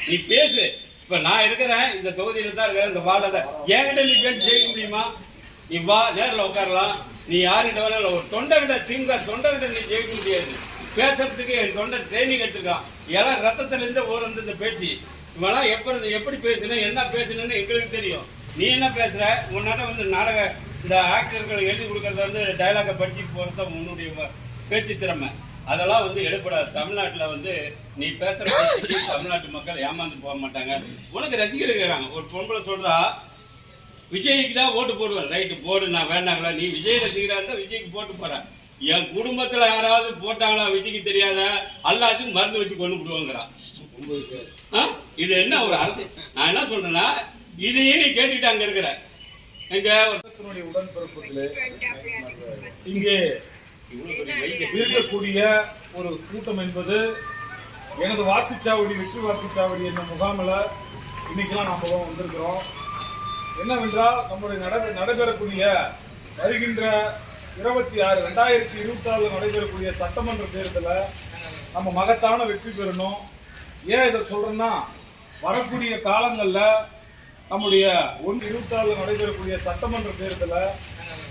நீ பேசு. இப்ப நான் இருக்கிறேன், இந்த தொகுதியில தான் இருக்கிறேன், இந்த வாழ தான் என்கிட்ட நீ பேசி ஜெயிக்க முடியுமா? நீ வா, நேரில் உட்காரலாம். நீ யாருகிட்ட வேணாலும் ஒரு தொண்டைகிட்ட திமுக தொண்டைகிட்ட நீ ஜெயிக்க முடியாது. பேசுறதுக்கு என் தொண்டை ட்ரைனிங் எடுத்துருக்கான். எல்லாம் ரத்தத்திலிருந்து ஓடுறது இந்த பேச்சு. இவெல்லாம் எப்படி பேசணும், என்ன பேசணும்னு எங்களுக்கு தெரியும். நீ என்ன பேசுற? உன்னாட்ட வந்து நாடக இந்த ஆக்டர்கள் எழுதி கொடுக்கறத வந்து டைலாக படிச்சு போறது உன்னுடைய பேச்சு திறமை. அதெல்லாம் வந்து எடுப்படாது. தமிழ்நாட்டில் வந்து நீ பேசுற பேச்சுக்கு தமிழ்நாட்டு மக்கள் ஏமாந்து போக மாட்டாங்க. உனக்கு ரசிகர் இருக்கிறாங்க. ஒரு பொம்பளை சொல்றா விஜய்க்கு தான் ஓட்டு போடுவேன். ரைட்டு போடு, நான் வேண்டாங்களா? நீ விஜய் ரசிகரா இருந்தா விஜய்க்கு போட்டு போற. என் குடும்பத்துல யாராவது போட்டாங்களா விஜய்க்கு தெரியாத எல்லாத்துக்கும் மருந்து வச்சு கொண்டு விடுவாங்கிறான். இது என்ன ஒரு அரசு? நான் என்ன சொல்றேன்னா, இதையே நீ கேட்டுட்டு அங்க இருக்கிற எங்க உடன்பிறப்புகளே, இங்கே இருக்கக்கூடிய ஒரு கூட்டம் என்பது எனது வாக்குச்சாவடி வெற்றி வாக்குச்சாவடி என்ன முகாமில் இன்னைக்கெல்லாம் நாம வந்திருக்கிறோம். என்னவென்றால் நம்முடைய நடைபெறக்கூடிய வருகின்ற 2026 நடைபெறக்கூடிய சட்டமன்ற தேர்தலில் நம்ம மகத்தான வெற்றி பெறணும். ஏன் இதை சொல்றேன்னா, வரக்கூடிய காலங்களில் நம்முடைய 26 நடைபெறக்கூடிய சட்டமன்ற தேர்தலில்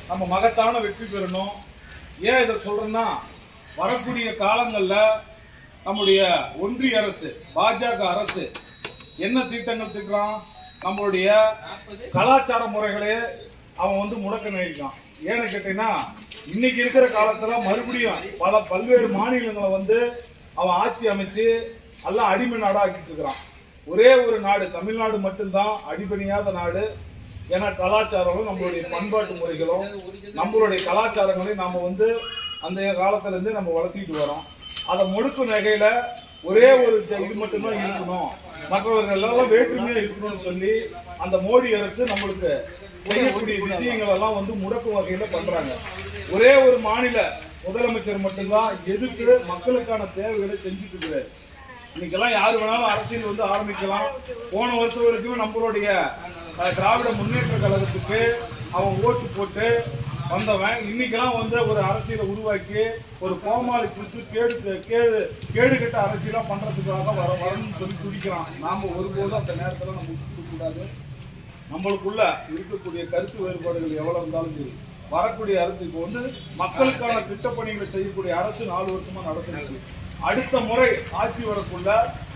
நம்ம மகத்தான வெற்றி பெறணும். ஏன் இதை சொல்றேன்னா, வரக்கூடிய காலங்களில் நம்முடைய ஒன்றிய அரசு பாஜக அரசு என்ன திட்டங்கள் திட்டுறான்? நம்மளுடைய கலாச்சார முறைகளே அவன் வந்து முடக்க நினைக்கிறான். ஏன்னு கேட்டீங்கன்னா, இன்னைக்கு இருக்கிற காலத்துல மறுபடியும் பல்வேறு மாநிலங்களை வந்து அவன் ஆட்சி அமைச்சு எல்லாம் அடிமை நாடாக்கிட்டு இருக்கிறான். ஒரே ஒரு நாடு தமிழ்நாடு மட்டும்தான் அடிபணியாத நாடு. ஏன்னா கலாச்சாரங்களும் நம்மளுடைய பண்பாட்டு முறைகளும் நம்மளுடைய கலாச்சாரங்களையும் நாம வந்து அந்த காலத்துல இருந்து நம்ம வளர்த்திட்டு வரோம். அதை முடுக்கும் நகையில ஒரே ஒரு இது மட்டும்தான் இருக்கணும், மற்றவர்கள் எல்லாம் வேற்றுமையா இருக்கணும்னு சொல்லி அந்த மோடி அரசு நம்மளுக்கு செய்யக்கூடிய விஷயங்கள் எல்லாம் வந்து முடக்கும் வகையில பண்றாங்க. ஒரே ஒரு மாநில முதலமைச்சர் மட்டும்தான் எதுக்கு மக்களுக்கான தேவைகளை செஞ்சுட்டு இருக்கிறார். இன்னைக்கெல்லாம் யாரு வேணாலும் அரசியல் வந்து ஆரம்பிக்கலாம். போன வருஷம் வரைக்கும் நம்மளுடைய திராவிட முன்னேற்ற கழகத்துக்கு அவன் ஓட்டு போட்டு வந்தவன் இன்னைக்கெல்லாம் வந்து ஒரு அரசியலை உருவாக்கி ஒரு ஃபார்மாலிட்டி கேடு கட்ட அரசியலா பண்றதுக்காக வரணும்னு சொல்லி துடிக்கிறான். நாம ஒருபோதும் அந்த நேரத்துல நம்ம கூடாது. நம்மளுக்குள்ள இருக்கக்கூடிய கருத்து வேறுபாடுகள் எவ்வளவு இருந்தாலும் சரி, வரக்கூடிய அரசு இப்போ வந்து மக்களுக்கான திட்டப்பணிகளை செய்யக்கூடிய அரசு 4 வருஷமா நடந்துருச்சு. அடுத்த முறை ஆட்சி வரக்குள்ள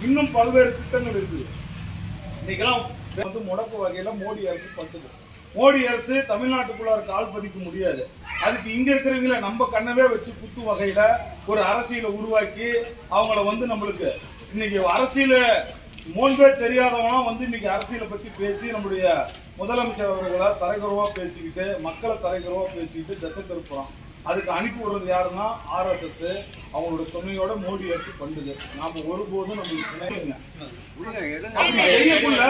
இன்னும் பல்வேறு திட்டங்கள் இருக்குது. இன்னைக்கெல்லாம் வந்து முடக்கு வகையில மோடி அரசு பண்ணுது. மோடி அரசு தமிழ்நாட்டுக்குள்ளார கால் பதிக்க முடியாது. அதுக்கு இங்க இருக்கிறவங்கள நம்ம கண்ணவே வச்சு குத்து வகையில ஒரு அரசியலை உருவாக்கி அவங்கள வந்து நம்மளுக்கு இன்னைக்கு அரசியல மோன்பே தெரியாதவனா வந்து இன்னைக்கு அரசியலை பத்தி பேசி நம்முடைய முதலமைச்சர் அவர்களை தரைக்குறவா பேசிக்கிட்டு மக்களை தரைக்குறவா பேசிக்கிட்டு திசை திருப்புறோம். அதுக்கு அனுப்பி விடுறது யாருன்னா RSS அவங்களோட துணையோட மோடி அரசு பண்ணுது. நாம ஒருபோதும் நம்மளுக்கு செய்யக்குள்ள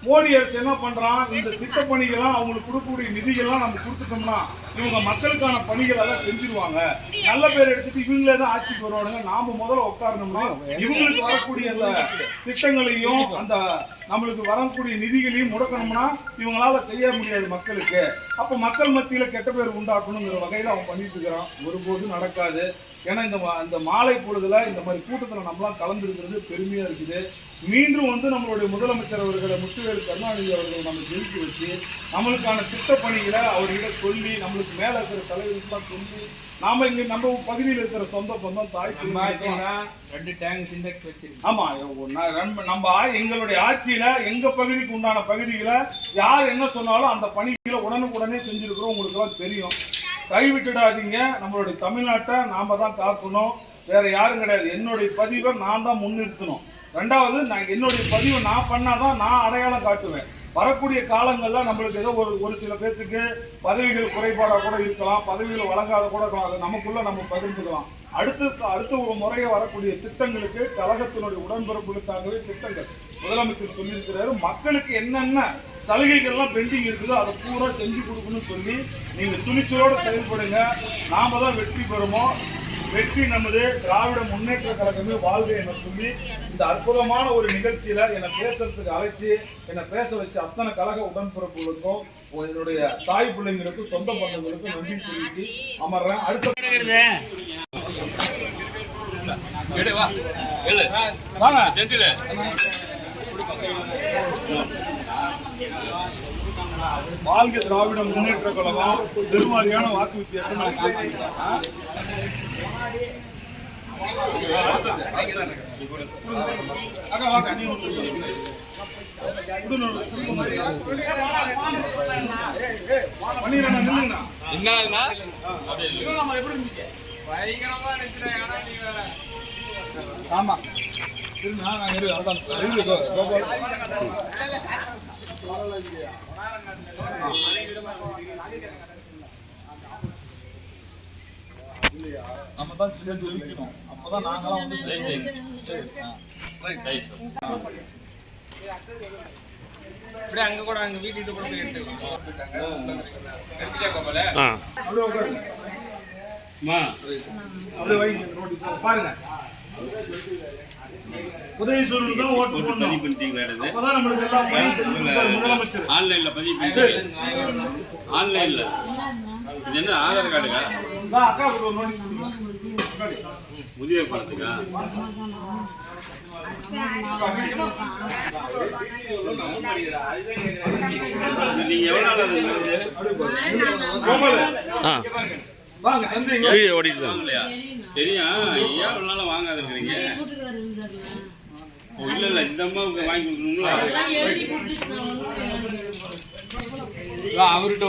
மோடி அரசு என்ன பண்றான், இந்த திட்ட பணிகள்லாம் அவங்களுக்கு கொடுக்கக்கூடிய நிதிகள்லாம் நம்ம கொடுத்துட்டோம்னா இவங்க மக்களுக்கான பணிகள் எல்லாம் செஞ்சிருவாங்க. நல்ல பேர் எடுத்துட்டு இவங்களே தான் ஆட்சிக்கு வருவாங்க. நாம முதல்ல உட்காரணும்னா இவங்களுக்கு வரக்கூடிய அந்த திட்டங்களையும் அந்த நம்மளுக்கு வரக்கூடிய நிதிகளையும் முடக்கணும்னா இவங்களால செய்ய முடியாது மக்களுக்கு. அப்ப மக்கள் மத்தியில கெட்ட பேர் உண்டாக்கணுங்கிற வகையில அவன் பண்ணிட்டு இருக்கிறான். ஒருபோதும் நடக்காது. ஏன்னா இந்த மாலை பொழுதுல இந்த மாதிரி கூட்டத்தில் நம்மளாம் கலந்துருக்கிறது பெருமையா இருக்குது. மீண்டும் வந்து நம்மளுடைய முதலமைச்சர் அவர்களை முத்துவேல் கருணாநிதி அவர்களை நம்ம ஜெயிக்க வச்சு நம்மளுக்கான திட்டப்பணிகளை அவர்கிட்ட சொல்லி நம்மளுக்கு மேல இருக்கிற தலைவர்களுக்கு சொல்லி நாம இங்க நம்ம பகுதியில் இருக்கிற சொந்த பந்தம் தாய் ஆமா நம்ம எங்களுடைய ஆட்சியில எங்க பகுதிக்கு உண்டான பகுதிகளை யார் என்ன சொன்னாலும் அந்த பணிகளை உடனுக்குடனே செஞ்சிருக்கிறோம். உங்களுக்கு எல்லாம் தெரியும். கைவிட்டுடாதீங்க. நம்மளுடைய தமிழ்நாட்டை நாம தான் காக்கணும், வேற யாரும் கிடையாது. என்னுடைய பதிவை நான் தான் முன்னிறுத்தணும். ரெண்டாவது, என்னுடைய பதிவை நான் பண்ணாதான் நான் அடையாளம் காட்டுவேன். வரக்கூடிய காலங்கள்ல நம்மளுக்கு ஏதோ ஒரு சில பேர்த்துக்கு பதவிகள் குறைபாடா கூட இருக்கலாம், பதவிகள் வழங்காத கூட இருக்கலாம். அதை நமக்குள்ள நம்ம பகிர்ந்துக்கலாம். அடுத்த ஒரு முறையை வரக்கூடிய திட்டங்களுக்கு கழகத்தினுடைய உடன்பிறப்புகளுக்காகவே திட்டங்கள் முதலமைச்சர் சொல்லியிருக்கிறாரு. மக்களுக்கு என்னென்ன சலுகைகள்லாம் பெண்டிங் இருக்குதோ அதை பூரா செஞ்சு கொடுக்கணும்னு சொல்லி நீங்க துணிச்சலோட செயல்படுங்க. நாம தான் வெற்றி பெறுமோ. வெற்றி நமது திராவிட முன்னேற்ற கழகமே வாழ்க என சொல்லி இந்த அற்புதமான ஒரு நிகழ்ச்சியில என்னை பேசுறதுக்கு அழைச்சி என்னை பேச வச்சு அத்தனை கழக உடன்பிறப்புகளுக்கும் என்னுடைய தாய் பிள்ளைங்களுக்கும் சொந்த பந்தங்களுக்கும் நன்றி தெரிவிச்சு அமர்றேன். அடுத்த வாங்க வாழ்க திராவிட முன்னேற்ற கழகம் பெருவாரியான வாக்கு வித்தியாசம் நான் காமிக்கிறேன். அக்கா வாங்க நீ ஆமா நம்ம தான் ஜெயிக்கணும். அப்பதான் நாங்களாம் வந்து அங்க கூட அங்க வீட்டுக்கு கூட போய் எடுத்துக்கலாம். அப்படியே வைங்க பாருங்க. உதயசூரன் தான் ஓட்டு போடணும். அப்பதான் நம்மளுக்கு எல்லாம் முதலமைச்சர் ஆன்லைன்ல பதிவு ஆன்லைன்ல இது என்ன ஆதார் கார்டுக்கா அக்கா ஒரு நோட்டீஸ் புதிய படத்துக்கா நீங்க எவ்வளவு வாங்க சஞ்சய் வாங்கலையா தெரியும் ஏன் ஒரு நாள் வாங்காத இருக்கிறீங்க இல்ல இல்ல இந்த அம்மாவுக்கு வாங்கி கொடுக்கணுங்களா அவர்கிட்ட